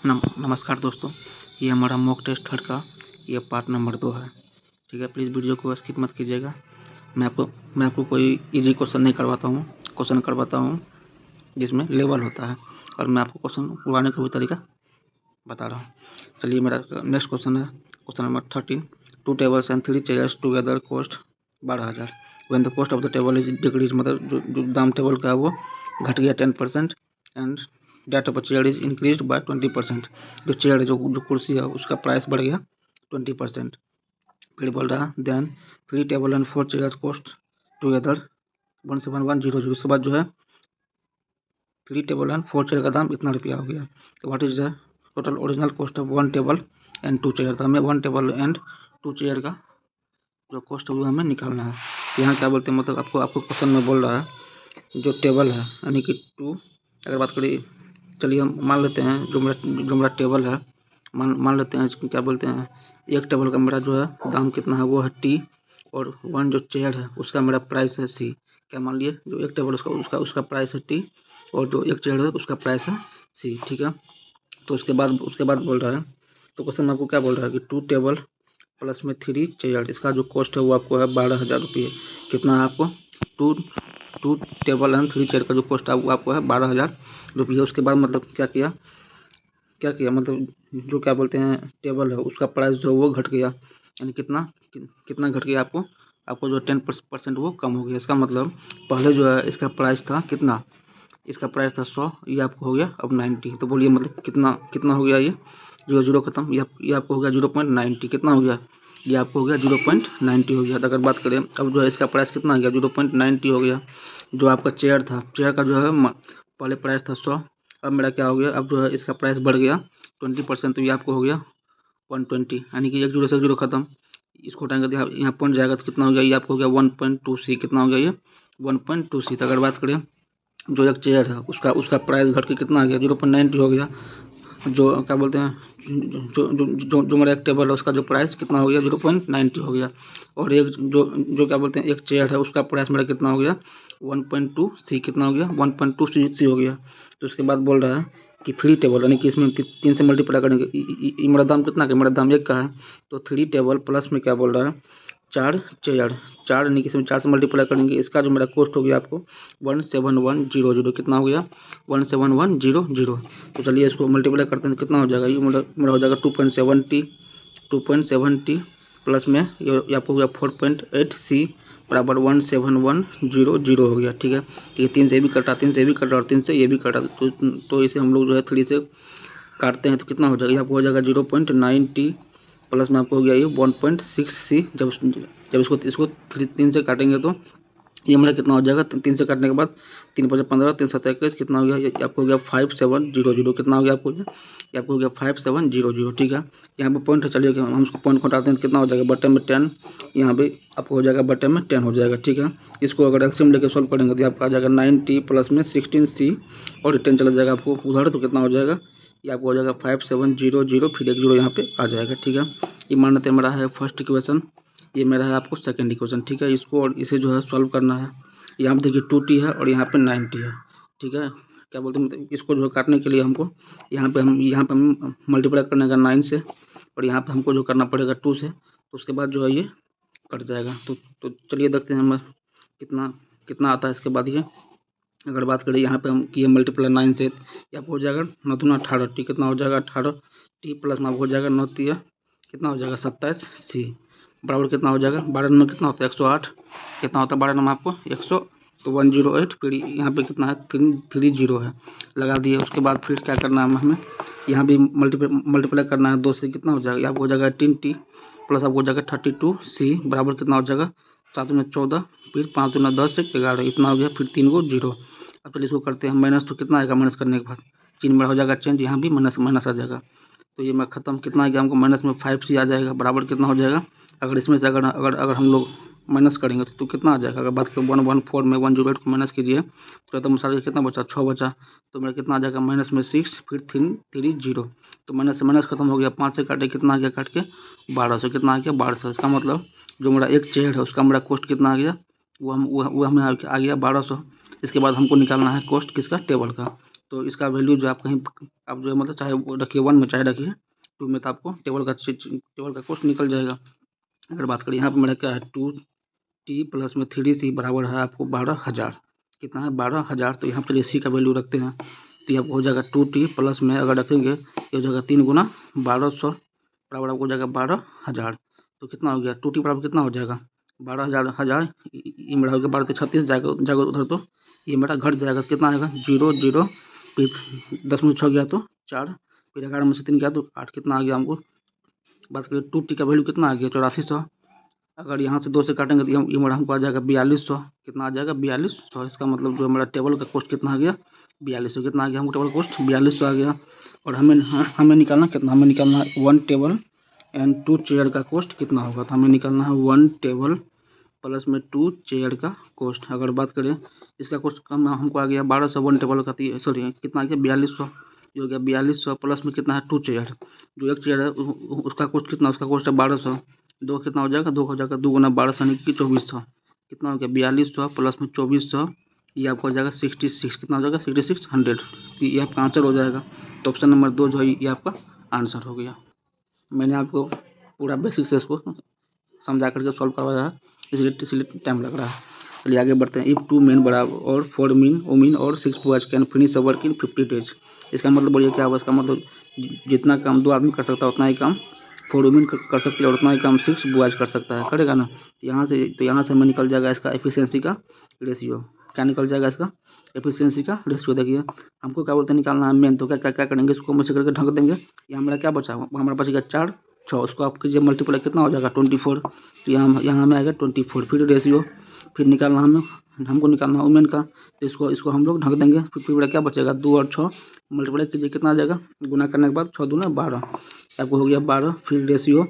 नमस्कार दोस्तों, ये हमारा मॉक टेस्ट थर्ड का ये पार्ट नंबर 2 है। ठीक है, प्लीज़ वीडियो को स्किप मत कीजिएगा। मैं आपको कोई इजी क्वेश्चन नहीं करवाता हूँ, क्वेश्चन करवाता हूँ जिसमें लेवल होता है, और मैं आपको क्वेश्चन उड़ाने का भी तरीका बता रहा हूँ। चलिए, मेरा नेक्स्ट क्वेश्चन है question number 13। 2 tables and 3 chairs together cost 12,000। When the cost of the table is decrease, मतलब जो दाम टेबल का है वो घट गया 10% and that of chair is increase by 20%। जो चेयर है, जो कुर्सी है, उसका प्राइस बढ़ गया 20%। फिर बोल रहा है then 3 table and 4 chair cost together 17100। उसके बाद जो है 3 टेबल एंड 4 चेयर का दाम इतना रुपया हो गया। तो what is the total original cost of 1 table and 2 chair. तो हमें 1 टेबल एंड 2 चेयर का जो कॉस्ट है वो हमें निकालना है। यहाँ क्या बोलते हैं, मतलब आपको क्वेश्चन में बोल रहा है जो टेबल है यानी कि 2, अगर बात करें, चलिए हम मान लेते हैं जो मेरा टेबल है, मान लेते हैं क्या बोलते हैं, एक टेबल का मेरा जो है दाम कितना है वो है टी, और 1 जो चेयर है उसका मेरा प्राइस है सी। क्या मान लिए, जो एक टेबल उसका प्राइस है टी, और जो एक चेयर है उसका प्राइस है सी। ठीक है, तो उसके बाद बोल रहा है, तो क्वेश्चन में आपको क्या बोल रहा है कि 2 टेबल प्लस में 3 चेयर, इसका जो कॉस्ट है वो आपको है 12,000 रुपये। कितना है आपको, टू टेबल एंड 3 चेयर का जो कॉस्ट है वो आपको है 12,000 रुपये। उसके बाद मतलब क्या किया, मतलब जो क्या बोलते हैं टेबल है उसका प्राइस जो वो घट गया, यानी कितना घट गया, आपको जो 10% वो कम हो गया। इसका मतलब पहले जो है इसका प्राइस था कितना, इसका प्राइस था 100, ये आपको हो गया अब 90। तो बोलिए मतलब कितना हो गया, ये 0 खत्म, ये आपको हो गया 0.90। कितना हो गया, ये आपको हो गया 0.90 हो गया। तो अगर बात करें अब जो है इसका प्राइस कितना हो गया, 0.90 हो गया। जो आपका चेयर था, चेयर का जो है पहले प्राइस था 100, अब मेरा क्या हो गया, अब जो है इसका प्राइस बढ़ गया 20%, तो ये आपको हो गया 120, यानी कि एक 0 से 0 खत्म। इसको हटाएंगे तो यहाँ पॉइंट जाएगा, तो कितना हो गया, ये आपको हो गया 1.2C। कितना हो गया ये 1.2C। तो अगर बात करें जो एक चेयर है उसका प्राइस घट के कितना आ गया, 0.90 हो गया। जो क्या बोलते हैं जो मेरा एक टेबल है उसका जो प्राइस कितना हो गया, 0.90 हो गया। और एक जो क्या बोलते हैं एक चेयर है उसका प्राइस मेरा कितना हो गया, 1.2C। कितना हो गया, 1.2C हो गया। तो उसके बाद बोल रहा है कि 3 टेबल, यानी कि इसमें 3 से मल्टीप्लाई करेंगे। ये मेरा दाम कितना का, मेरा दाम 1 का है, तो 3 टेबल प्लस में क्या बोल रहा है 4 चेयर, 4 यानी कि इसमें 4 से मल्टीप्लाई करेंगे। इसका जो मेरा कॉस्ट हो गया आपको 17100। कितना हो गया, 17100। तो चलिए इसको मल्टीप्लाई करते हैं तो कितना हो जाएगा, ये मेरा हो जाएगा 2.70 प्लस में ये आपको हो गया 4.8C बराबर 17100 हो गया। ठीक है, ये 3 से भी कटा, 3 से भी कटा, और 3 से ये भी कटा, तो इसे हम लोग जो है 3 से काटते हैं तो कितना हो जाएगा, आपको हो जाएगा 0.90 प्लस में आपको हो गया ये 1.6C। जब इसको 3 से काटेंगे तो ये मेरा कितना हो जाएगा, 3 से काटने के बाद 3 5 15, 3 7 21, कितना हो गया, ये आपको हो गया 5700। कितना हो गया आपको, ये आपको हो गया 5700। ठीक है, यहाँ पे पॉइंट है, चलिए हम उसको पॉइंट को हटाते हैं तो कितना हो जाएगा, बटे में 10, यहाँ पे आपको हो जाएगा बटे में 10 हो जाएगा। ठीक है, इसको अगर एलसीएम लेके सॉल्व करेंगे तो आपका आ जाएगा 90 प्लस में 16C, और 10 चला जाएगा आपको उधर, तो कितना हो जाएगा, ये आपको हो जाएगा 5700, फिर एक 0 यहाँ पे आ जाएगा। ठीक है, ये मान लेते हैं मेरा है फर्स्ट इक्वेशन, ये मेरा है आपको सेकंड इक्वेशन। ठीक है, इसको और इसे जो है सॉल्व करना है। यहाँ पे देखिए 2T है और यहाँ पे 90 है। ठीक है, क्या बोलते हैं, मतलब इसको जो है काटने के लिए हमको यहाँ पे हम मल्टीप्लाई करने का 9 से, और यहाँ पे हमको जो करना पड़ेगा 2 से, तो उसके बाद जो है ये कट जाएगा। तो चलिए देखते हैं हम कितना आता है इसके बाद। ये अगर बात करें यहाँ पे हम किए मल्टीप्लाई 9 से, ये आपको हो जाएगा 9 दूना 18 T। कितना हो जाएगा 18T प्लस में आपको हो जाएगा 9 3 कितना हो जाएगा 27C बराबर कितना हो जाएगा 12 नंबर कितना होता है 108। कितना होता है 12 नंबर आपको 100, तो 108। फिर यहाँ पे कितना है 30 है, लगा दिए। उसके बाद फिर क्या करना है हमें, यहाँ भी मल्टीप्लाई करना है 2 से, कितना हो जाएगा, आपको हो जाएगा 18T प्लस आपको हो जाएगा 32C बराबर कितना हो जाएगा 7 में 14, फिर 5 दूना 10 से 11, इतना हो गया। फिर 3 को 0। अब चलिए इसको करते हैं माइनस, तो कितना आएगा माइनस करने के बाद चिन्ह मेरा हो जाएगा चेंज, यहाँ भी माइनस आ जाएगा। तो ये मैं खत्म, कितना आ गया हमको माइनस में 5C आ जाएगा बराबर कितना हो जाएगा, अगर इसमें से अगर हम लोग माइनस करेंगे तो कितना आ जाएगा, अगर बात करें 114 में 108 को माइनस कीजिए तो सारे कितना बचा 6 बचा, तो मेरा कितना आ जाएगा माइनस में 6 फिर 30। तो माइनस से माइनस खत्म हो गया, 5 से काटे कितना आ गया काट के 1200। कितना आ गया 1200। इसका मतलब जो मेरा एक चेयर है उसका मेरा कॉस्ट कितना आ गया, वो हमें आ गया 1200। इसके बाद हमको निकालना है कॉस्ट किसका, टेबल का। तो इसका वैल्यू जो आप कहीं आप जो मतलब चाहे वो रखिए 1 में चाहे रखिए 2 में, तो आपको टेबल का कोस्ट निकल जाएगा। अगर बात करें यहाँ पर मेरा क्या है 2t प्लस में 3c बराबर है आपको 12,000। कितना है 12,000। तो यहाँ पर सी का वैल्यू रखते हैं, तो यहाँ हो जाएगा 2t प्लस में अगर रखेंगे ये हो जाएगा 3 गुना 1200 बराबर आपको हो जाएगा 12,000। तो कितना हो गया 2t बराबर कितना हो जाएगा 12,000। ये मेरा हो गया 12 36 जाएगा उधर, तो ये मेरा घट जाएगा। कितना आएगा 0 0, फिर 10 में 6 गया तो 4, फिर 11 में से 3 गया तो 8। कितना आ गया हमको, बात करें 2t का वैल्यू कितना आ गया 8400। अगर यहाँ से 2 से काटेंगे तो ये मेरा हमको आ जाएगा 4200। कितना आ जाएगा 4200। इसका मतलब जो मेरा टेबल का कोस्ट कितना आ गया 4200। कितना आ गया हमको टेबल कोस्ट 4200 आ गया। और हमें निकालना कितना, हमें निकालना है 1 टेबल एंड 2 चेयर का कोस्ट कितना होगा। तो हमें निकालना है 1 टेबल प्लस में 2 चेयर का कोस्ट। अगर बात करें इसका कोस्ट कम हमको आ गया 1200, 1 टेबल का सॉरी कितना आ गया 4200। ये हो गया 4200 प्लस में कितना है 2 चेयर, जो एक चेयर है उसका कोस्ट कितना, उसका कोस्ट है 1200। 2 कितना हो जाएगा 2 हो जाएगा 2 गुना 1200 यानी कि 2400। कितना हो गया 4200 प्लस में 2400, ये आपको हो जाएगा 66। कितना हो जाएगा 6600। ये आपका आंसर हो जाएगा। तो ऑप्शन नंबर 2 जो है ये आपका आंसर हो गया। मैंने आपको पूरा बेसिक से इसको समझा करके सॉल्व करवाया है, इसलिए टाइम लग रहा है। चलिए आगे बढ़ते हैं। इफ़ 2 मेन बराबर और 4 वुमेन और 6 boys can finish a work in 50 days. इसका मतलब बोलिए क्या हुआ, इसका मतलब जितना काम 2 आदमी कर सकता है उतना ही काम 4 वुमेन कर सकती है और उतना ही काम 6 बॉयज कर सकता है, करेगा ना। यहाँ से हमें निकल जाएगा इसका एफिशिएंसी का रेशियो। क्या निकल जाएगा इसका एफिशिएंसी का रेशियो। देखिए हमको क्या बोलते हैं निकालना है मेन, तो क्या करेंगे इसको हम ऐसे करके ढक देंगे। ये हमारा क्या बचा, हमारा बचेगा 4 6, उसको आप कीजिए मल्टीप्लाई कितना हो जाएगा 24। तो यहाँ हमें आएगा 24। फिर रेशियो फिर निकालना हमको निकालना वुमेन का, तो इसको हम लोग ढक देंगे। फिर मेरा क्या बचेगा 2 और 6 मल्टीप्लाई कीजिए कितना आ जाएगा, गुना करने के बाद 6 दूना 12, आपको हो गया 12। फिर रेशियो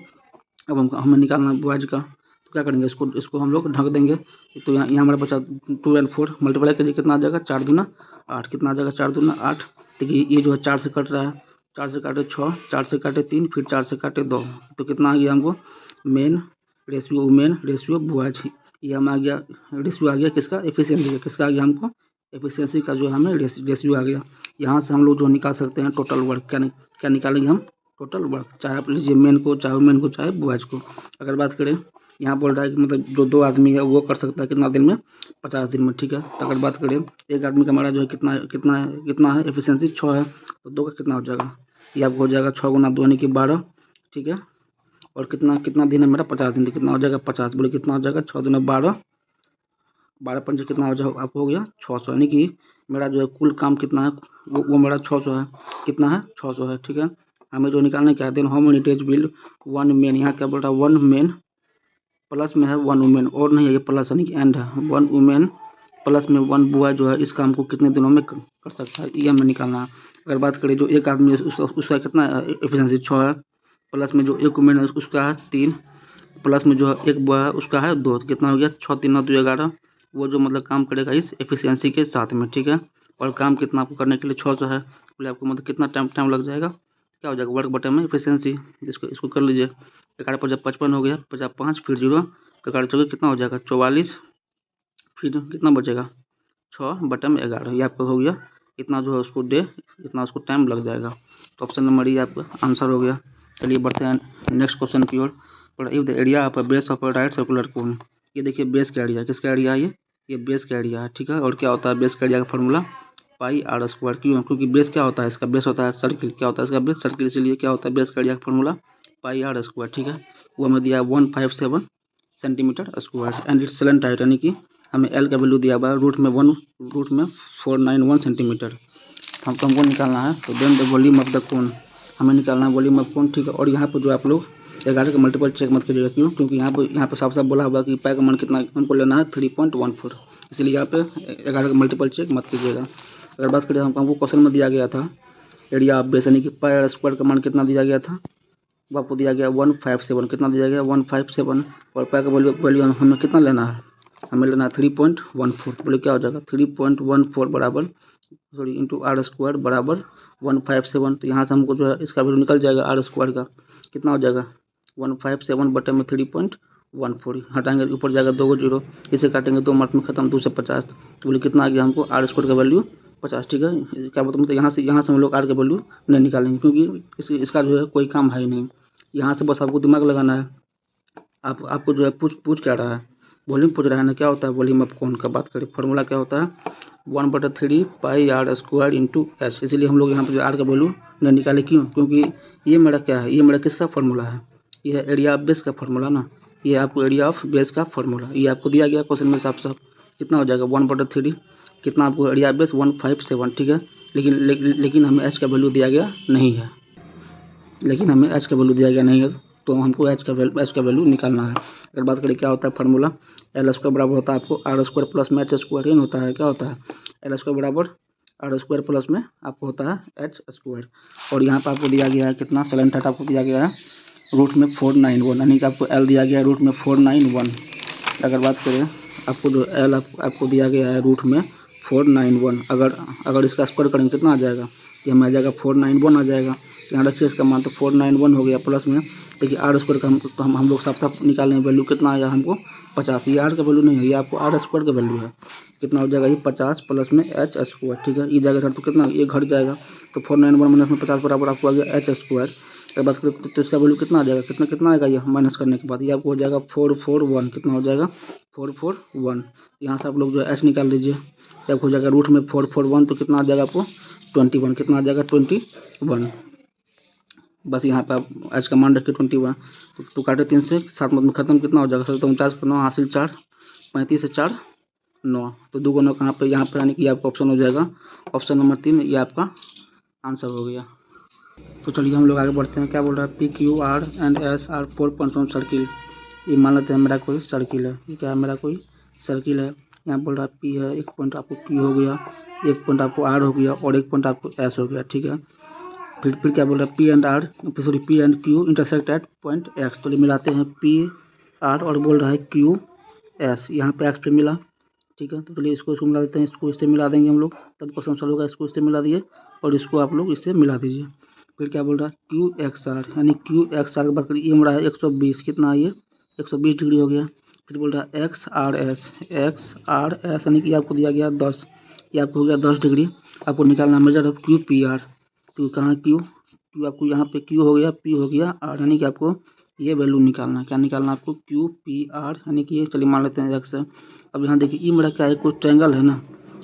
अब हमें निकालना बॉयज का, तो क्या करेंगे इसको हम लोग ढक देंगे। तो यहाँ हमारा बचा 2 और 4 मल्टीप्लाई कीजिए कितना आ जाएगा 4 दूना 8। कितना आ जाएगा 4 दूना 8। देखिए ये जो है 4 से कट रहा है, 4 से काटे 6, 4 से काटे 3, फिर 4 से काटे 2, तो कितना आ गया हमको main ratio women ratio boys. ये हमें आ गया रेशियो आ गया किसका एफिशिएंसी का, किसका आ गया हमको एफिशिएंसी का जो हमें रेशियो आ गया। यहाँ से हम लोग जो निकाल सकते हैं टोटल वर्क, क्या निकालेंगे हम टोटल वर्क, चाहे आप लीजिए मेन को चाहे वुमेन को चाहे बॉयज को। अगर बात करें यहाँ बोल रहा है कि मतलब जो 2 आदमी है वो कर सकता है कितना दिन में 50 दिन में, ठीक है। तो अगर बात करें एक आदमी का हमारा जो है कितना है एफिशिएंसी 6 है, तो 2 का कितना हो जाएगा, ये आपको हो जाएगा 6 गुना 2 यानी कि 12, ठीक है। और कितना दिन है मेरा 50 दिन, कितना हो जाएगा 50, बोले कितना हो जाएगा 6 दूना 12, 12 पंच कितना हो जाएगा आपको हो गया 600, यानी कि मेरा जो है कुल काम कितना है वो मेरा 600 है। कितना है 600 है, ठीक है। हमें जो निकालना क्या है then how many days will 1 man, यहाँ क्या बोल रहा है 1 मैन प्लस में है 1 वुमेन, और नहीं है ये प्लस यानी कि एंड है 1 वुमेन प्लस में 1 बॉय जो है इस काम को कितने दिनों में कर सकता है, ये हमें निकालना है। अगर बात करें जो एक आदमी है उसका कितना एफिशिएंसी 6 है, प्लस में जो एक वुमेन है उसका है 3, प्लस में जो है एक बॉय है उसका है 2, कितना हो गया 6 3 9 2 11, वो जो मतलब काम करेगा इस एफिशिएंसी के साथ में, ठीक है। और काम कितना आपको करने के लिए 600 है, बोले आपको मतलब कितना टाइम लग जाएगा, क्या हो जाएगा वर्क बटे में एफिशिएंसी। इसको कर लीजिए 11 पर जब 55 हो गया 55, फिर 0 तो 11 चौके कितना हो जाएगा 44, फिर कितना बचेगा 6 बटे में 11, ये आपका हो गया इतना जो है उसको डे इतना उसको टाइम लग जाएगा। तो ऑप्शन नंबर ये आपका आंसर हो गया। चलिए बढ़ते हैं नेक्स्ट क्वेश्चन की ओर। If the area of a base of a right circular cone, ये देखिए बेस का एरिया, किसका एरिया है ये बेस का एरिया है, ठीक है। और क्या होता है बेस का एरिया का फॉर्मूला पाई आर स्क्वायर, क्यों, क्योंकि बेस क्या होता है इसका बेस होता है सर्किल, क्या होता है इसका बेस सर्किल, इसलिए क्या होता है बेस का एरिया का फॉर्मूला पाई आर स्क्वायर, ठीक है। वो हमें दिया 157 centimetre square and it's salient height, यानी कि हमें एल का वैल्यू दिया हुआ है रूट में 491 सेंटीमीटर हमको निकालना है। तो then the volume of the cone, हमें निकालना है वॉल्यूम ऑफ कोन, ठीक है। और यहाँ पर जो आप लोग 11 का मल्टीपल चेक मत करिएगा, क्यों, क्योंकि यहाँ पर साफ साफ बोला हुआ कि पाई का मान कितना हमको लेना है 3.14, इसलिए यहाँ पे 11 का मल्टीपल चेक मत कीजिएगा। अगर बात करें हमको क्वेश्चन में दिया गया था एरिया ऑफ बेस, यानी कि पाई आर स्क्वायर का मान कितना दिया गया था, वो आपको दिया गया 157, कितना दिया गया 157, और पाई का वैल्यू हमें कितना लेना है, हमें लेना है 3.14, बोले क्या हो जाएगा 3.14 बराबर सॉरी इंटू आर स्क्वायर बराबर 157। तो यहाँ से हमको जो है इसका वैल्यू निकल जाएगा आर स्क्वायर का कितना हो जाएगा 157 बटे में 3.14, हटाएंगे ऊपर जाएगा 2 0, इसे काटेंगे 2 मार्क में खत्म 2 से 50, तो बोले कितना आ गया हमको आर स्क्वायर का वैल्यू 50, ठीक है। क्या बोलते मतलब यहाँ से हम लोग आर का वैल्यू नहीं निकालेंगे, क्योंकि इसका जो है कोई काम है ही नहीं। यहाँ से बस आपको दिमाग लगाना है। आपको जो है पूछ क्या रहा है, वॉल्यूम पूछ रहा है ना। क्या होता है वॉल्यूम ऑफ कोन का बात करें, फार्मूला क्या होता है 1/3 पाई आर स्क्वायर इंटू एच। इसीलिए हम लोग यहाँ पर जो आर का वैल्यू नहीं निकाले, क्यों? क्योंकि ये मेरा क्या है, ये मेरा किसका फार्मूला है, ये है एरिया ऑफ बेस का फार्मूला ना। ये आपको एरिया ऑफ बेस का फार्मूला, ये आपको दिया गया क्वेश्चन में हिसाब से। कितना हो जाएगा 1/3, कितना आपको एरिया ऑफ बेस 157, ठीक है। लेकिन हमें एच का वैल्यू दिया गया नहीं है, तो हमको एच का वैल्यू निकालना है। अगर बात करें क्या होता है फार्मूला, एल स्क्वायर बराबर होता है आपको आर स्क्वायर प्लस में एच स्क्वायर। इन होता है क्या होता है एल स्क्वायर बराबर आर स्क्वायर प्लस में आपको होता है एच स्क्वायर। और यहाँ पर आपको दिया गया है कितना, सेलन थर्ट आपको दिया गया है रूट में 491, यानी कि आपको एल दिया गया है रूट में 491। अगर बात करें आपको जो एल आपको दिया गया है रूट में 491, अगर इसका स्क्वायर करेंगे कितना आ जाएगा, ये हमें आ जाएगा 491 आ जाएगा। यहाँ रखिए इसका मान, तो 491 हो गया प्लस में। देखिए आर स्क्वायर का तो हम लोग साफ निकालें वैल्यू कितना आया हमको 50। ये आर का वैल्यू नहीं है, ये आपको आर स्क्वायर का वैल्यू है। कितना हो जाएगा ये 50 प्लस में एच स्क्वायर, ठीक है। ये जाएगा तो कितना, ये घट जाएगा, तो 491 माइनस में 50 बराबर आपको आ गया एच स्क्वायर। अगर बात करें तो इसका वैल्यू कितना आ जाएगा, कितना आएगा ये माइनस करने के बाद, ये आपको हो जाएगा 441। कितना हो जाएगा 441। यहाँ से आप लोग जो एच निकाल लीजिए, जब हो जाएगा रूट में 441, तो कितना आ जाएगा आपको 21। कितना आ जाएगा 21। बस यहाँ पे आप एच का मान रखिए 21। तो काटे 3 से 7 में खत्म, कितना हो जाएगा 49 पर 9 हासिल 4, 35 से 4 9, तो 2 गुना कहाँ पे, यहाँ पे, यानी कि आपका ऑप्शन हो जाएगा ऑप्शन नंबर 3, ये आपका आंसर हो गया। तो चलिए हम लोग आगे बढ़ते हैं। क्या बोल रहा है, P Q R and S R 4 points on circle. ये मान लेते हैं मेरा कोई सर्किल है, ये क्या है मेरा कोई सर्किल है। यहाँ बोल रहा है पी है, एक पॉइंट आपको क्यू हो गया, एक पॉइंट आपको आर हो गया और एक पॉइंट आपको एस हो गया, ठीक है। फिर क्या बोल रहा है P and Q intersect at point x. तो मिलाते हैं पी आर और बोल रहा है क्यू एस, यहाँ पे एक्स पे मिला, ठीक है। तो चलिए इसको मिला देते हैं, इसको इससे मिला देंगे हम लोग, तब क्वेश्चन सॉल्व होगा। इसको इससे मिला दिए और इसको आप लोग इससे मिला दीजिए। फिर क्या बोल रहा है क्यू एक्स आर, यानी क्यू एक्स आर की बात करिए, ये मिला है 120, कितना ये 120 डिग्री हो गया। फिर बोल रहा है एक्स आर एस, यानी कि आपको दिया गया 10, ये आपको हो गया 10 डिग्री। आपको निकालना measure of Q P R. तो कहाँ क्यू आपको यहाँ पे क्यू हो गया, पी हो गया आर, यानी कि आपको ये वैल्यू निकालना है। क्या निकालना है आपको क्यू पी आर, यानी कि ये चलिए मान लेते हैं एक्स है। अब यहाँ देखिए ये मेरा क्या है, कोई ट्रायंगल है ना।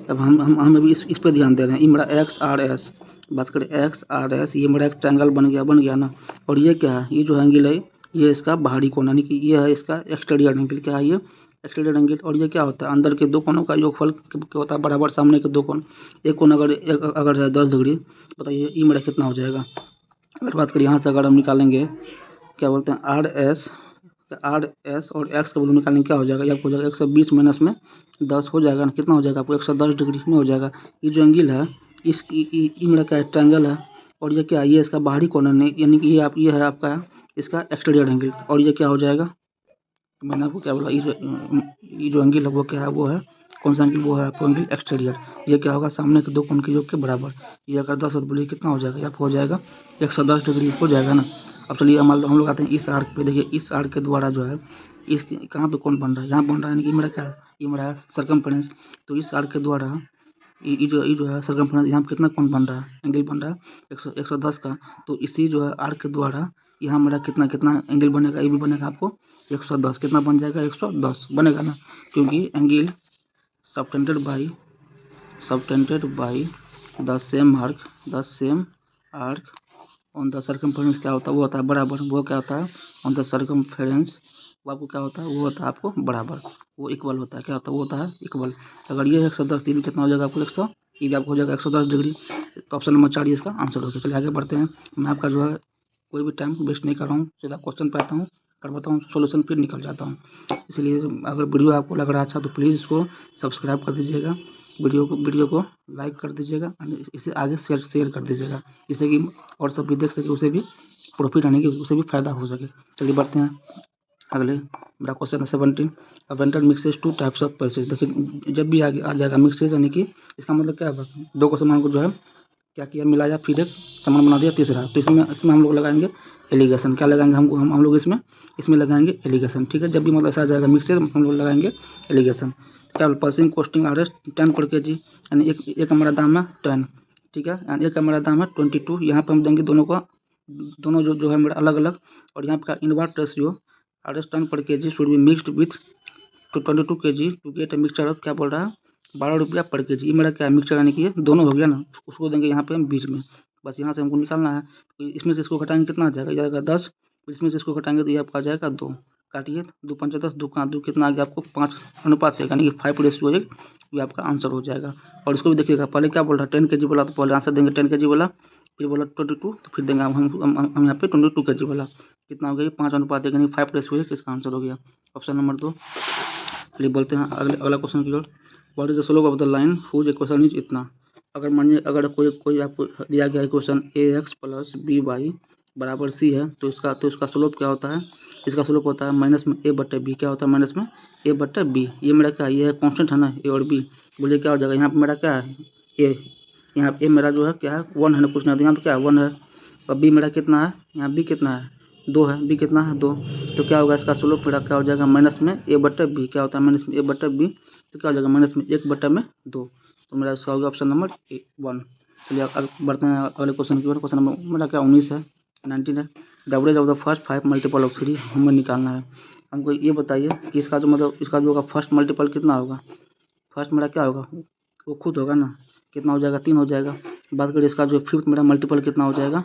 अब हम अभी इस पर ध्यान दे रहे हैं। ये मेरा एक्स आर एस, बात करें एक्स आर एस, ये मेरा एक ट्रायंगल बन गया ना। और ये क्या है, ये जो एंगल है ये इसका बाहरी कोण, यानी कि ये है इसका एक्सटीरियर एंगल। क्या है ये एक्सटीरियर एंगल। और ये क्या होता है, अंदर के दो कोणों का योगफल क्या होता है बराबर, सामने के दो कोण। एक कोण अगर है 10 डिग्री, बताइए ये मेरा कितना हो जाएगा। अगर बात करें यहाँ से अगर हम निकालेंगे क्या बोलते हैं आर एस और एक्स का वैल्यू निकालेंगे, क्या हो जाएगा, ये आपको हो जाएगा 120 माइनस में 10 हो जाएगा ना। कितना हो जाएगा आपको 110 डिग्री में हो जाएगा। ये जो एंगल है ये मेरा क्या है ट्रायंगल है, और ये क्या है, ये इसका बाहरी कोण है, यानी कि ये है आपका इसका एक्सटीरियर एंगल। और ये क्या हो जाएगा, मैंने आपको क्या बोला, ये जो एंगल है वो क्या है, वो है कौन सा एंगल, वो है आपको एंगल एक्सटीरियर। ये क्या होगा, सामने के दो कोण के योग के बराबर। ये अगर 10 और बोलिए कितना हो जाएगा, आपको हो जाएगा 110 डिग्री हो जाएगा ना। अब चलिए हम लोग आते हैं इस आर्क पे। देखिए इस आर्क के द्वारा जो है इस कहाँ पे कौन बन रहा है, यहाँ बन रहा है, यानी कि मेरा क्या है, ये मेरा है सर्कमफ्रेंस। तो इस आर्क के द्वारा ये जो है सर्कमफ्रेंस, यहाँ पे कितना कौन बन रहा है, एंगल बन रहा है 110 का। तो इसी जो है आर्क के द्वारा यहाँ मेरा कितना एंगल बनेगा, ये भी बनेगा आपको 110। कितना बन जाएगा 110 बनेगा ना, क्योंकि angle subtended by the same arc on the circumference. क्या होता है, वो होता है बराबर। वो क्या होता है ऑन द सर्कमफ्रेंस, वो आपको क्या होता है, वो होता है आपको बराबर, वो इक्वल होता है। क्या होता है, वो होता है इक्वल। अगर ये 110, ये भी कितना हो जाएगा आपको 100, ये भी आपको हो जाएगा 110 डिग्री। तो ऑप्शन नंबर 4 इसका आंसर हो गया। चलिए आगे बढ़ते हैं। मैं आपका जो है कोई भी टाइम वेस्ट नहीं कर रहा हूँ, सीधा क्वेश्चन पे आता हूँ, करवाता हूँ सोल्यूशन, फिर निकल जाता हूँ। इसलिए अगर वीडियो आपको लग रहा अच्छा तो प्लीज़ इसको सब्सक्राइब कर दीजिएगा, वीडियो को लाइक कर दीजिएगा, इसे आगे शेयर कर दीजिएगा, जिससे कि और सब भी देख सके, उसे भी प्रॉफिट आने की, उसे भी फ़ायदा हो सके। चलिए बढ़ते हैं अगले। मेरा क्वेश्चन है 17। Aventador mixes 2 types of passage. देखिए जब भी आगे आ जाएगा मिक्सेज, यानी कि इसका मतलब क्या है, दो को सामान को जो है क्या किया, मिलाया, फिर एक सामान बना दिया तीसरा। तो इसमें हम लोग लगाएंगे एलिगेशन। क्या लगाएंगे हम लोग इसमें लगाएंगे एलिगेशन, ठीक है। जब भी मतलब ऐसा आ जाएगा मिक्सेज, हम लोग लगाएंगे एलिगेशन। क्या पल्सिंग कॉस्टिंग RS 10 पर kg, यानी एक हमारा दाम है 10, ठीक है, यानी एक हमारा दाम है 22। यहाँ पर हम देंगे दोनों का, दोनों जो है मेरा अलग अलग। और यहाँ पर इनवर्ट रेशियो RS 10 पर kg should be mixed with 22 kg to get a mixture of, क्या बोल रहा है, 12 रुपया पर kg। ये मेरा क्या मिक्सचर यानी कि ये दोनों हो गया ना, उसको देंगे यहाँ पे हम बीच में। बस यहाँ से हमको निकालना है, तो इसमें से इसको घटाएंगे कितना आ जाएगा, ये आएगा 10, इसमें से इसको घटाएंगे तो ये आपका आ जाएगा 2। काटिए, 2 5 10, 2 का 2 कितना आ गया आपको 5 अनुपात है, यानी कि 5:1, ये आपका आंसर हो जाएगा। और इसको भी देखिएगा, पहले क्या बोल रहा है 10 kg बोला, तो पहले आंसर देंगे 10 kg वाला, फिर बोला 22, तो फिर देंगे हम यहाँ पे 22 kg वाला। कितना हो गया, 5 अनुपात है, यानी 5:1, इसका आंसर हो गया ऑप्शन नंबर 2। चलिए बोलते हैं अगला क्वेश्चन की ओर। What is the slope of the line whose equation is इतना। अगर मानिए अगर कोई आपको दिया गया इक्वेशन AX + BY बराबर C है, तो इसका स्लोप क्या होता है, इसका स्लोप होता है माइनस में A/B। क्या होता है, माइनस में A/B। ये मेरा क्या है, ये है कॉन्स्टेंट है ना, A और B। बोलिए क्या हो जाएगा, यहाँ पर मेरा क्या है A, यहाँ A मेरा जो है क्या है 1 है ना, पूछना तो यहाँ पर क्या है 1 है, और B मेरा कितना है, यहाँ B कितना है 2 है, B कितना है 2। तो क्या होगा, इसका स्लोप मेरा क्या हो जाएगा माइनस में A/B। क्या होता है माइनस में A/B, तो क्या हो जाएगा माइनस में 1/2। तो मेरा इसका होगा ऑप्शन नंबर 1। चलिए बढ़ते हैं अगले क्वेश्चन की ओर। क्वेश्चन नंबर मेरा क्या 19 है, 19 है। The average of the first 5 multiple of 3 हमें निकालना है। हमको ये बताइए कि इसका जो मतलब इसका जो होगा फर्स्ट मल्टीपल कितना होगा। फर्स्ट मेरा क्या होगा, वो खुद होगा ना, कितना हो जाएगा 3 हो जाएगा। बात करिए इसका जो फिफ्थ मेरा मल्टीपल कितना हो जाएगा,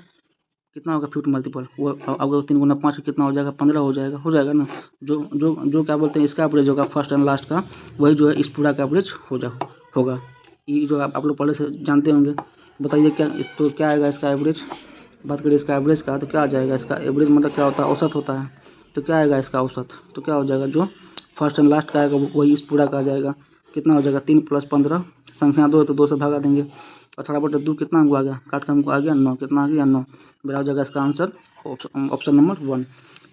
कितना होगा फिफ्थ मल्टीपल, वो अगर 3 × 5 कितना हो जाएगा 15 हो जाएगा ना। जो क्या बोलते हैं इसका एवरेज होगा फर्स्ट एंड लास्ट का, वही जो है इस पूरा का एवरेज होगा। ये जो आप लोग पहले से जानते होंगे। बताइए क्या इस तो क्या आएगा इसका एवरेज। बात करिए इसका एवरेज का, तो क्या आ जाएगा, इसका एवरेज मतलब क्या होता है, औसत होता है। तो क्या आएगा इसका औसत, तो क्या हो जाएगा जो फर्स्ट एंड लास्ट का आएगा वही इस पूरा का आ जाएगा। कितना हो जाएगा 3 + 15, संख्या 2 है तो 2 से भागा देंगे। 18/2 कितना हमको आ गया, काट का हमको आ गया 9, कितना आ गया 9। मेरा हो जाएगा इसका आंसर ऑप्शन नंबर 1,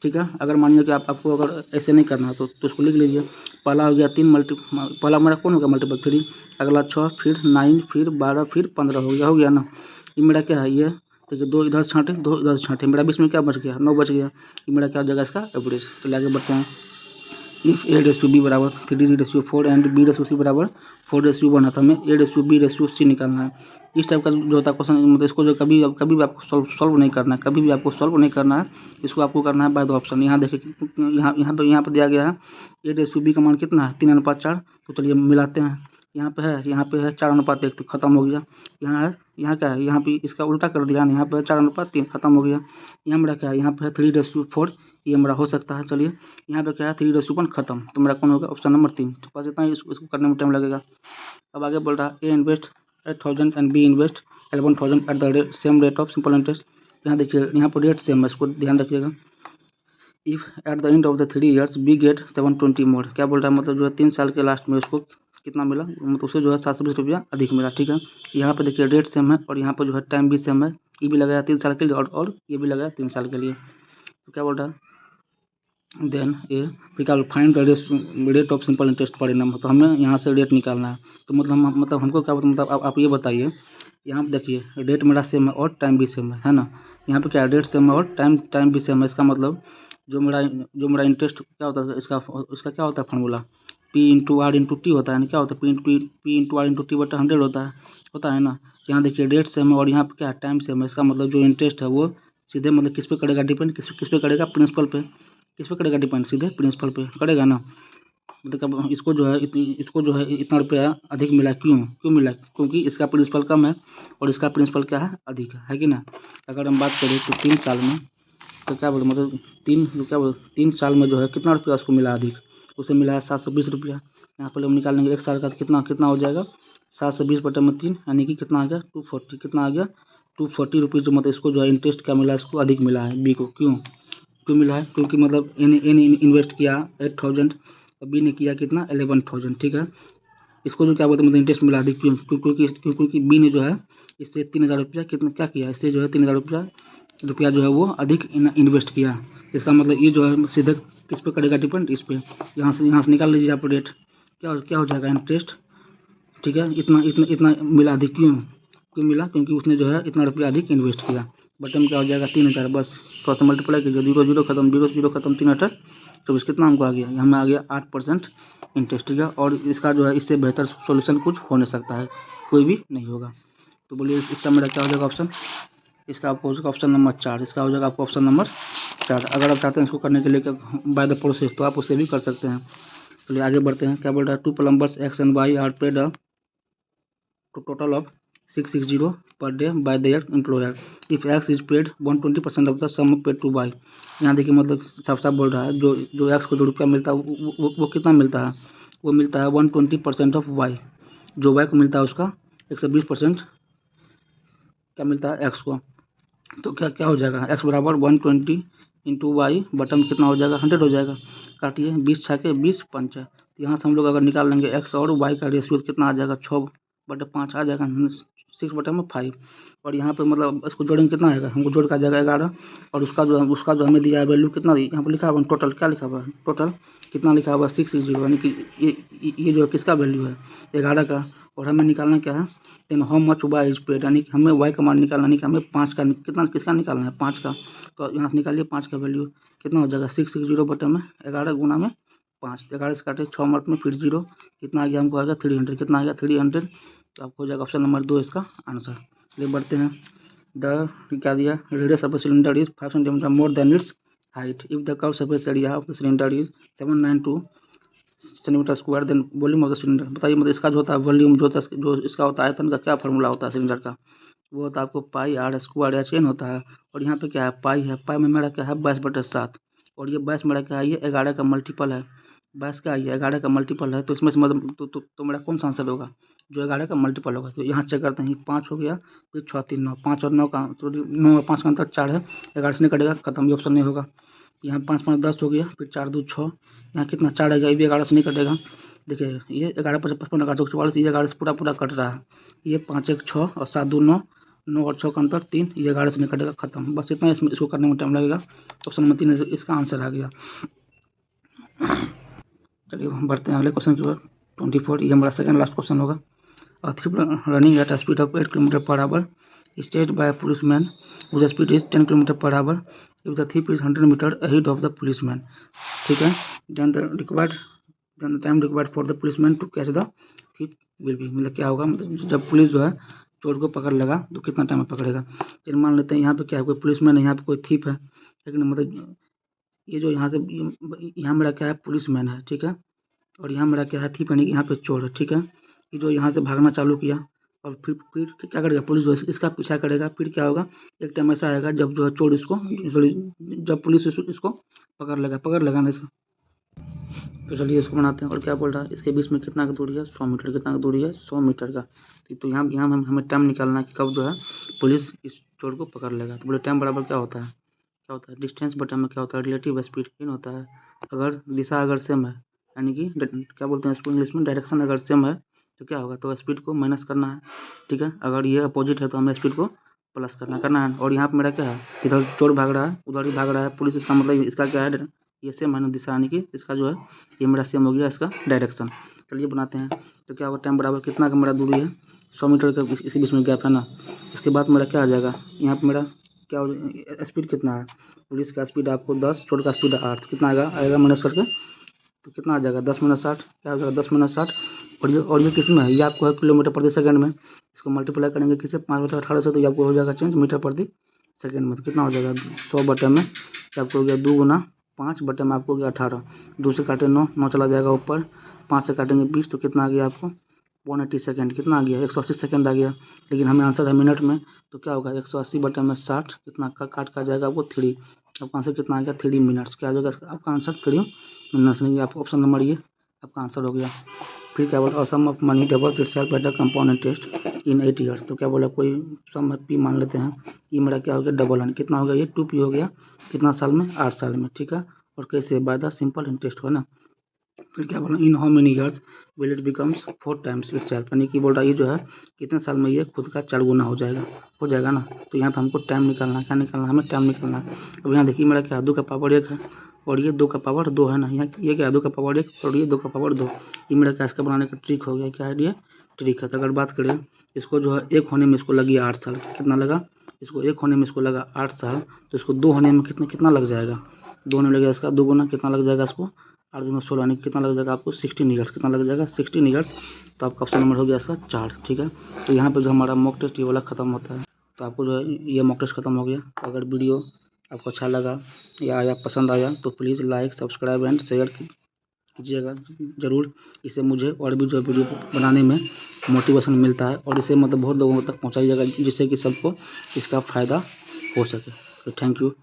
ठीक है। अगर मानिए कि आपको अगर ऐसे नहीं करना है तो इसको लिख लीजिए। पहला हो गया 3 पहला मेरा कौन होगा मल्टीपल 3, अगला 6, फिर 9, फिर 12, फिर 15 हो गया ना। ये मेरा क्या है, ये देखिए 2 इधर से छाँटे 2 इधर से छाँटे, मेरा बीच में क्या बच गया 9 बच गया। ये मेरा क्या हो जाएगा इसका एवरेज। चलिए आगे बढ़ते हैं। इफ़ A/B बराबर 3:4 एंड B/C बराबर 4:1 है, तो हमें A/B/C निकालना है। इस टाइप का जो होता है क्वेश्चन, मतलब इसको जो कभी भी आपको सॉल्व नहीं करना है, कभी भी आपको सॉल्व नहीं करना है। इसको आपको करना है बाय द ऑप्शन। यहाँ देखिए यहाँ पे दिया गया है A/B का मान कितना है 3:4। तो चलिए मिलाते हैं। यहाँ पे है 4:1, तो खत्म हो गया। यहाँ क्या है, यहाँ पे इसका उल्टा कर दिया ना, यहाँ पे है 4:3, खत्म हो गया। यहाँ मेरा क्या है, यहाँ पे है 3:4, ये मेरा हो सकता है। चलिए यहाँ पे क्या है 3:1 खत्म, तो मेरा कौन होगा ऑप्शन नंबर 3। तो बस इतना ही, इसको करने में टाइम लगेगा। अब आगे बोल रहा है A invest 8,000 and B invest 11,000 at the same rate of simple interest. यहाँ देखिए यहाँ पर रेट सेम है, इसको ध्यान रखिएगा। If at the end of the 3 years B get 720 more. क्या बोल रहा है, मतलब जो है 3 साल के लास्ट में उसको कितना मिला, मतलब उसे जो है 720 रुपया अधिक मिला, ठीक है। यहाँ पे देखिए रेट सेम है, और यहाँ पर जो है टाइम भी सेम है। ये भी लगाया 3 साल के लिए और ये भी लगाया 3 साल के लिए। तो क्या बोल रहा है देन ए फिर क्या find the rate of simple interest per annum. तो हमें यहाँ से रेट निकालना है। तो मतलब हमको क्या मतलब आप ये बताइए, यहाँ पे देखिए रेट मेरा सेम है और टाइम भी सेम है ना। यहाँ पे क्या रेट सेम है और टाइम भी सेम है। इसका मतलब जो मेरा इंटरेस्ट क्या होता है, इसका क्या होता है फार्मूला P/R/T होता है। यानी क्या होता है P/R/T/100 होता है ना। यहाँ देखिए रेट सेम है और यहाँ पे क्या टाइम सेम है। इसका मतलब जो इंटरेस्ट है वो सीधे मतलब किस पे करेगा डिपेंड, किस पे करेगा प्रिंसिपल पे। किस पे करेगा डिपेंड, सीधे प्रिंसिपल पे करेगा ना। मतलब इसको जो है इतना रुपया अधिक मिला, क्यों मिला, क्योंकि इसका प्रिंसिपल कम है और इसका प्रिंसिपल क्या है अधिक है कि ना। अगर हम बात करें तो 3 साल में, तो क्या बोलते मतलब 3 साल में जो है कितना रुपया उसको मिला अधिक, उसे मिला है 720 रुपया। यहाँ पर हम निकालेंगे 1 साल का, कितना हो जाएगा 720/3, यानी कि कितना आ गया 240। कितना आ गया 240 रुपीज़। जो मतलब इसको जो है इंटरेस्ट क्या मिला है, इसको अधिक मिला है बी को। क्यों मिला है, क्योंकि मतलब एन इन्वेस्ट किया 8,000 और बी ने किया कितना 11,000, ठीक है। इसको जो क्या बोलते हैं मतलब इंटरेस्ट मिला अधिक, क्योंकि बी ने जो है इससे 3,000 रुपया कितना क्या किया, इससे जो है 3,000 रुपया जो है वो अधिक इन्वेस्ट किया। इसका मतलब ये जो है सीधे किस पे करेगा डिपेंड, इस पे। यहाँ से निकाल लीजिए आप रेट, क्या हो जाएगा इंटरेस्ट, ठीक है। इतना मिला अधिक, क्यों मिला, क्योंकि उसने जो है इतना रुपया अधिक इन्वेस्ट किया। बटन क्या हो जाएगा 3,000। बस थोड़ा सा मल्टीप्लाई कीजिए, 0 0 खत्म, 0 0 खत्म, 3 8 24 कितना हमको आ गया, हमें आ गया 8% इंटरेस्ट, ठीक है। और इसका जो है इससे बेहतर सॉल्यूशन कुछ हो नहीं सकता है, कोई भी नहीं होगा। तो बोलिए इसका मेरा क्या हो जाएगा ऑप्शन, इसका आपको हो जाएगा ऑप्शन नंबर 4, इसका हो जाएगा आपको ऑप्शन नंबर 4। अगर आप चाहते हैं इसको करने के लिए बाय द प्रोसेस तो आप उसे भी कर सकते हैं। चलिए आगे बढ़ते हैं, क्या बोल रहा है, 2 plumbers X and Y are paid to total of 660 per day by their employer. If X is paid 120% of the sum paid to Y. यहाँ देखिए मतलब साफ साफ बोल रहा है जो X को जो रुपया मिलता है वो कितना मिलता है, वो मिलता है 120% ऑफ Y। जो Y को मिलता है उसका 120% क्या मिलता है X को। तो क्या क्या हो जाएगा, X बराबर 120 इंटू वाई बटन कितना हो जाएगा 100 हो जाएगा। काटिए 20 छाके 20 पंच है, तो यहाँ से हम लोग अगर निकाल लेंगे X और Y का रेशियो कितना आ जाएगा 6/5 आ जाएगा 6/5। और यहाँ पे मतलब इसको जोड़ेंगे कितना आएगा, हमको जोड़ का आ जाएगा 11। और उसका जो हमें दिया है वैल्यू कितना यहाँ पर लिखा हुआ टोटल, क्या लिखा हुआ है टोटल कितना लिखा हुआ है 660, यानी कि ये जो किसका वैल्यू है 11 का। और हमें निकालना क्या है then how much Y is paid, यानी कि हमें वाई का मान निकालना, यानी कि हमें 5 का कितना किसका निकालना है 5 का। तो यहाँ से निकालिए 5 का वैल्यू कितना हो जाएगा 660 बटे में 11 गुना में 5, 11 से काटे 6 मिनट में फिर 0 कितना आ गया हमको आएगा 300, कितना आ गया 300। तो आपको हो जाएगा ऑप्शन नंबर 2 इसका आंसर। चलिए बढ़ते हैं, द क्या दिया, radius of the cylinder is 5 centimetre more than its height if the curve surface area of the cylinder is 792 centimetre square then volume of the cylinder. बताइए मतलब इसका जो होता है वॉल्यूम जो इसका होता है आयतन का क्या फार्मूला होता है सिलेंडर का, वो होता है आपको पाई आर स्क्वायर या चेन होता है। और यहाँ पे क्या है पाई है, पाई में मेरा क्या है 22/7 और ये 22 मेरा क्या है ये 11 का मल्टीपल है, 22 क्या है ये 11 का मल्टीपल है। तो इसमें से मतलब तो मेरा कौन सा आंसर होगा जो 11 का मल्टीपल होगा। तो यहाँ चेक करते हैं 5 हो गया फिर 6 3 9, 5 और 9 का 9 और 5 का अंतर 4 है, 11 से नहीं कटेगा खत्म, ये ऑप्शन नहीं होगा। यहाँ 5 5 10 हो गया फिर 4 2 6, यहाँ कितना 4 है ये भी 11 से नहीं कटेगा। देखिए ये 11 5 55 11 44, ये 11 से पूरा कट रहा है, ये 5 1 6 और 7 2 9, 9 और 6 का अंतर 3, ये 11 से नहीं कटेगा खत्म, बस इतना इसको करने में टाइम लगेगा। ऑप्शन नंबर 3 इसका आंसर आ गया। चलिए हम बढ़ते हैं अगले क्वेश्चन की ओर 24, ये हमारा सेकंड लास्ट क्वेश्चन होगा। Running at a speed of 8 km per hour is chased by a policeman whose speed is 10 km per hour if the thief is 100 meter ahead of the policeman, ठीक है। then the time required for the policeman to catch the thief will be, मतलब क्या होगा, मतलब जब police जो है चोर को पकड़ लेगा तो कितना टाइम में पकड़ेगा। फिर मान लेते हैं यहाँ पे क्या है कोई पुलिसमैन है, यहाँ पे कोई थीप है, लेकिन मतलब ये जो यहाँ से यहाँ मेरा क्या है पुलिसमैन है, ठीक है। और यहाँ मेरा क्या है थीप यानी कि यहाँ पे चोर है, ठीक है। ये जो यहाँ से भागना चालू किया और फिर क्या करेगा पुलिस जो इसका पीछा करेगा, फिर क्या होगा एक टाइम ऐसा आएगा जब जो है चोर इसको जब पुलिस इसको पकड़ लेगा ना इसको। तो चलिए इसको बनाते हैं। और क्या बोल रहा है इसके बीच में कितना का दूरी है 100 मीटर, कितना का दूरी है 100 मीटर का। तो यहाँ हमें टाइम निकालना है कि कब जो है पुलिस इस चोर को पकड़ लेगा। तो बोले टाइम बराबर क्या होता है डिस्टेंस बटा में क्या होता है रिलेटिव स्पीड इन होता है। अगर दिशा अगर सेम है यानी कि क्या बोलते हैं इसको इंग्लिश में डायरेक्शन अगर सेम है तो क्या होगा तो स्पीड को माइनस करना है, ठीक है। अगर ये अपोजिट है तो हमें स्पीड को प्लस करना है। और यहाँ पे मेरा क्या है इधर चोर भाग रहा है उधर ही भाग रहा है पुलिस, इसका मतलब इसका क्या है ये सेम है ना दिशा, यानी कि इसका जो है ये मेरा सेम हो गया इसका डायरेक्शन। चलिए बनाते हैं। तो क्या होगा टाइम बराबर कितना का मेरा दूरी है 100 मीटर का, इसी बीच में गैप है ना। उसके बाद मेरा क्या आ जाएगा यहाँ पर मेरा क्या हो स्पीड कितना है, पुलिस का स्पीड आपको 10, चोर का स्पीड 8, कितना आएगा माइनस करके तो कितना आ जाएगा 10 - 60, क्या हो जाएगा 10 - 60। और ये किस में है ये आपको है किलोमीटर प्रति सेकंड में, इसको मल्टीप्लाई करेंगे किससे 5/18 से तो ये आपको हो जाएगा चेंज मीटर प्रति सेकंड में। तो कितना हो जाएगा 100 बटे में आपको हो गया 2 गुना 5 बटे में आपको हो गया 18, 2 से काटे 9, 9 चला जाएगा ऊपर, 5 से काटेंगे 20 तो कितना आ गया आपको 180 सेकंड, कितना आ गया 180 सेकंड आ गया। लेकिन हमें आंसर है मिनट में, तो क्या होगा 180 बटे में 60 कितना काट का जाएगा आपको 3, आपका आंसर कितना आ गया 3 मिनट्स, क्या आ जाएगा आपका आंसर 3 मिनट्स नहीं, आपका ऑप्शन नंबर ये आपका आंसर हो गया। फिर क्या बोला sum of money doubles itself at the compound interest in 8 years. तो क्या बोला कोई सम पी मान लेते हैं, ये मेरा क्या हो गया डबल है, कितना हो गया ये 2p हो गया कितना साल में 8 साल में, ठीक है। और कैसे बाय द सिंपल इंटरेस्ट हो ना। फिर क्या बोला in how many years will it becomes 4 times itself, यानी कि बोल रहा है ये जो है कितने साल में ये खुद का 4 गुना हो जाएगा ना। तो यहाँ पे हमको टाइम निकालना है, क्या निकालना है हमें टाइम निकालना है। अब यहाँ देखिए मेरा क्या 2 का पावर 1 है और ये 2 का पावर 2 है ना, यहाँ ये क्या 2 का पावर 1 और ये 2 का पावर 2, ये मेरा क्या इसका बनाने का ट्रिक हो गया, क्या है ये ट्रिक है। तो अगर बात करें इसको जो है 1 होने में इसको लगी 8 साल, कितना लगा इसको 1 होने में इसको लगा 8 साल, तो इसको 2 होने में कितना लग जाएगा 2 होने लगेगा इसका 2 गुना कितना लग जाएगा इसको 8 दूना 16 यानी कितना लग जाएगा आपको 16 ईयर्स कितना लग जाएगा 16 ईयर्स। तो आपका ऑप्शन नंबर हो गया इसका 4। ठीक है, तो यहाँ पर जो हमारा मॉक टेस्ट ये वाला खत्म होता है। तो आपको जो है ये मॉक टेस्ट खत्म हो गया। तो अगर वीडियो आपको अच्छा लगा या पसंद आया तो please like subscribe and share कीजिएगा ज़रूर। इससे मुझे और भी जो वीडियो बनाने में मोटिवेशन मिलता है और इसे मतलब बहुत लोगों तक पहुँचाइएगा जिससे कि सबको इसका फ़ायदा हो सके। तो थैंक यू।